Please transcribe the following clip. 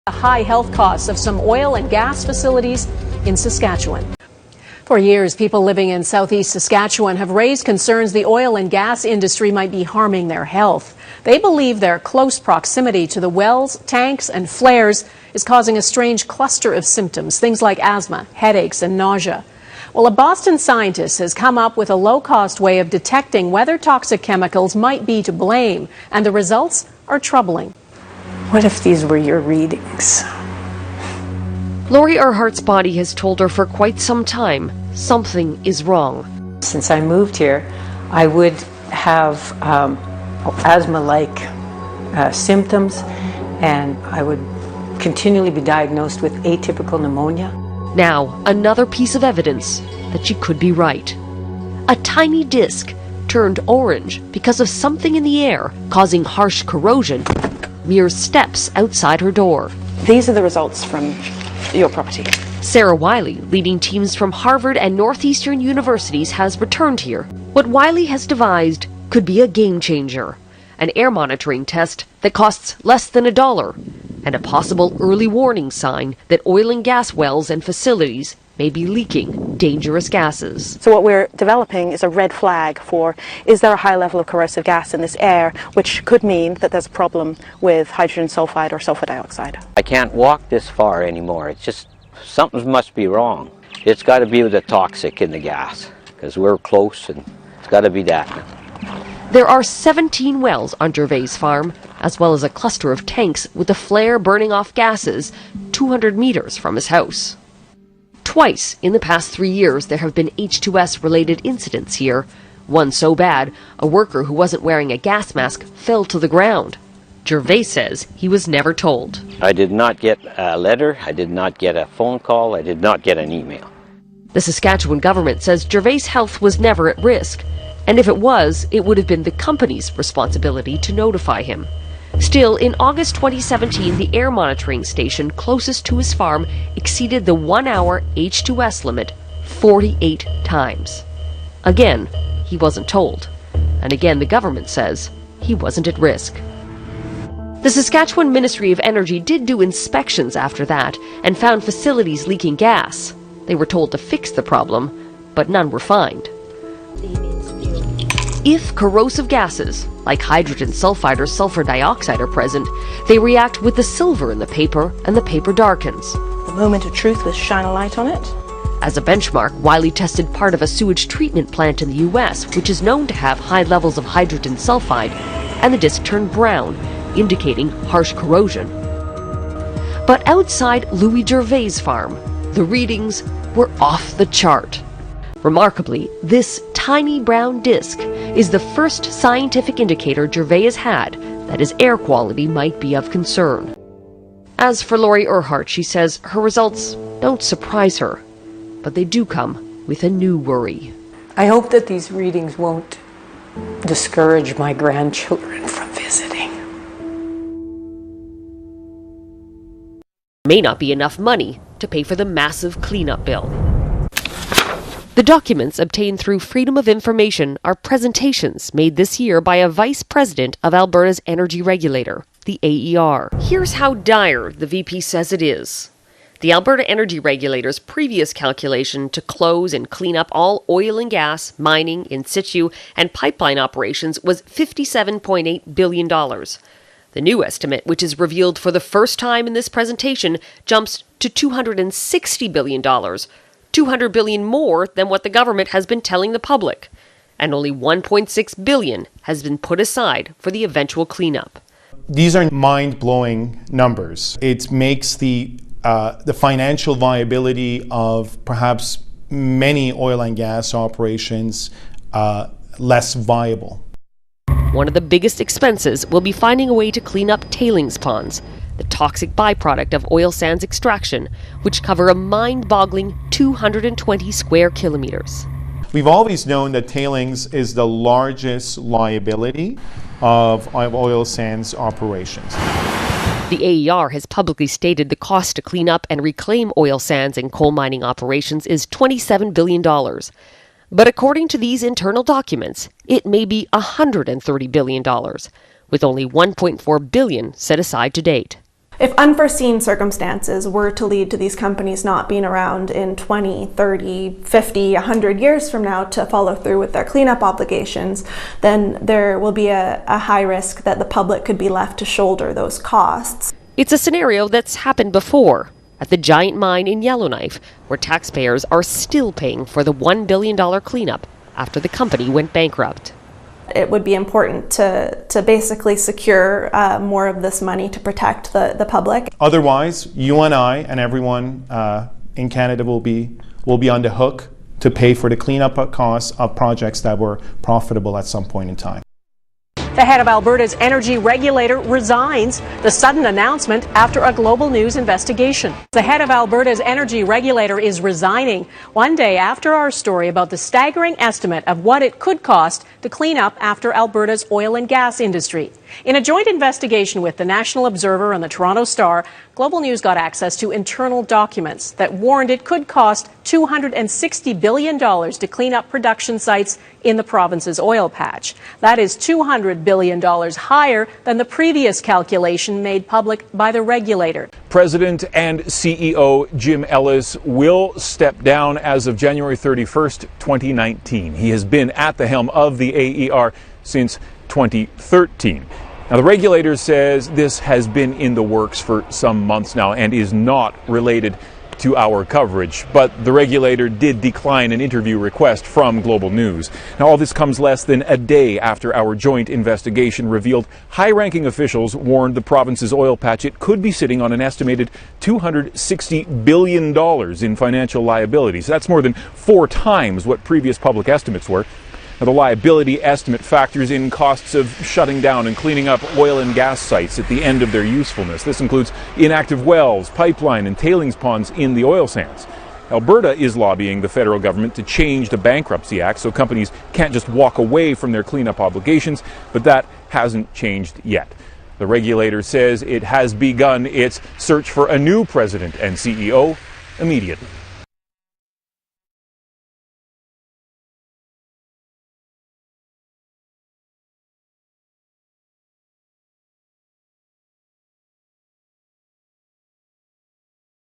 The high health costs of some oil and gas facilities in Saskatchewan. For years, people living in southeast Saskatchewan have raised concerns the oil and gas industry might be harming their health. They believe their close proximity to the wells, tanks, and flares is causing a strange cluster of symptoms, things like asthma, headaches, and nausea. Well, a Boston scientist has come up with a low-cost way of detecting whether toxic chemicals might be to blame, and the results are troubling. What if these were your readings? Lori Earhart's body has told her for quite some time something is wrong. Since I moved here, I would have asthma-like symptoms, and I would continually be diagnosed with atypical pneumonia. Now, another piece of evidence that she could be right. A tiny disc turned orange because of something in the air causing harsh corrosion mere steps outside her door. These are the results from your property. Sarah Wiley, leading teams from Harvard and Northeastern universities, has returned here. What Wiley has devised could be a game changer. An air monitoring test that costs less than $1, and a possible early warning sign that oil and gas wells and facilities may be leaking dangerous gases. So what we're developing is a red flag for, is there a high level of corrosive gas in this air, which could mean that there's a problem with hydrogen sulfide or sulfur dioxide. I can't walk this far anymore. It's just, something must be wrong. It's got to be with the toxic in the gas, because we're close, and it's got to be that. There are 17 wells on Gervais Farm, as well as a cluster of tanks with a flare burning off gases 200 meters from his house. Twice in the past 3 years, there have been H2S-related incidents here. One so bad, a worker who wasn't wearing a gas mask fell to the ground. Gervais says he was never told. I did not get a letter, I did not get a phone call, I did not get an email. The Saskatchewan government says Gervais' health was never at risk, and if it was, it would have been the company's responsibility to notify him. Still, in August 2017, the air monitoring station closest to his farm exceeded the 1-hour H2S limit 48 times. Again, he wasn't told. And again, the government says he wasn't at risk. The Saskatchewan Ministry of Energy did do inspections after that and found facilities leaking gas. They were told to fix the problem, but none were fined. If corrosive gases, like hydrogen sulfide or sulfur dioxide, are present, they react with the silver in the paper, and the paper darkens. The moment of truth was shine a light on it. As a benchmark, Wiley tested part of a sewage treatment plant in the U.S., which is known to have high levels of hydrogen sulfide, and the disc turned brown, indicating harsh corrosion. But outside Louis Gervais' farm, the readings were off the chart. Remarkably, this tiny brown disc is the first scientific indicator Gervais has had that his air quality might be of concern. As for Lori Earhart, she says her results don't surprise her, but they do come with a new worry. I hope that these readings won't discourage my grandchildren from visiting. May not be enough money to pay for the massive cleanup bill. The documents obtained through Freedom of Information are presentations made this year by a vice president of Alberta's energy regulator, the AER. Here's how dire the VP says it is. The Alberta Energy Regulator's previous calculation to close and clean up all oil and gas, mining, in situ, and pipeline operations was $57.8 billion. The new estimate, which is revealed for the first time in this presentation, jumps to $260 billion. $200 billion more than what the government has been telling the public, and only $1.6 billion has been put aside for the eventual cleanup. These are mind-blowing numbers. It makes the financial viability of perhaps many oil and gas operations less viable. One of the biggest expenses will be finding a way to clean up tailings ponds, the toxic byproduct of oil sands extraction, which cover a mind-boggling 220 square kilometers. We've always known that tailings is the largest liability of oil sands operations. The AER has publicly stated the cost to clean up and reclaim oil sands and coal mining operations is $27 billion. But according to these internal documents, it may be $130 billion, with only $1.4 billion set aside to date. If unforeseen circumstances were to lead to these companies not being around in 20, 30, 50, 100 years from now to follow through with their cleanup obligations, then there will be a high risk that the public could be left to shoulder those costs. It's a scenario that's happened before at the giant mine in Yellowknife, where taxpayers are still paying for the $1 billion cleanup after the company went bankrupt. It would be important to basically secure more of this money to protect the public. Otherwise, you and I and everyone in Canada will be on the hook to pay for the cleanup costs of projects that were profitable at some point in time. The head of Alberta's energy regulator resigns. The sudden announcement after a Global News investigation. The head of Alberta's energy regulator is resigning one day after our story about the staggering estimate of what it could cost to clean up after Alberta's oil and gas industry. In a joint investigation with the National Observer and the Toronto Star, Global News got access to internal documents that warned it could cost $260 billion to clean up production sites in the province's oil patch. That is $200 billion higher than the previous calculation made public by the regulator. President and CEO Jim Ellis will step down as of January 31st, 2019. He has been at the helm of the AER since 2013. Now, the regulator says this has been in the works for some months now and is not related to our coverage, but the regulator did decline an interview request from Global News. Now, all this comes less than a day after our joint investigation revealed high-ranking officials warned the province's oil patch it could be sitting on an estimated $260 billion in financial liabilities. That's more than 4 times what previous public estimates were. Now, the liability estimate factors in costs of shutting down and cleaning up oil and gas sites at the end of their usefulness. This includes inactive wells, pipeline, and tailings ponds in the oil sands. Alberta is lobbying the federal government to change the Bankruptcy Act so companies can't just walk away from their cleanup obligations, but that hasn't changed yet. The regulator says it has begun its search for a new president and CEO immediately.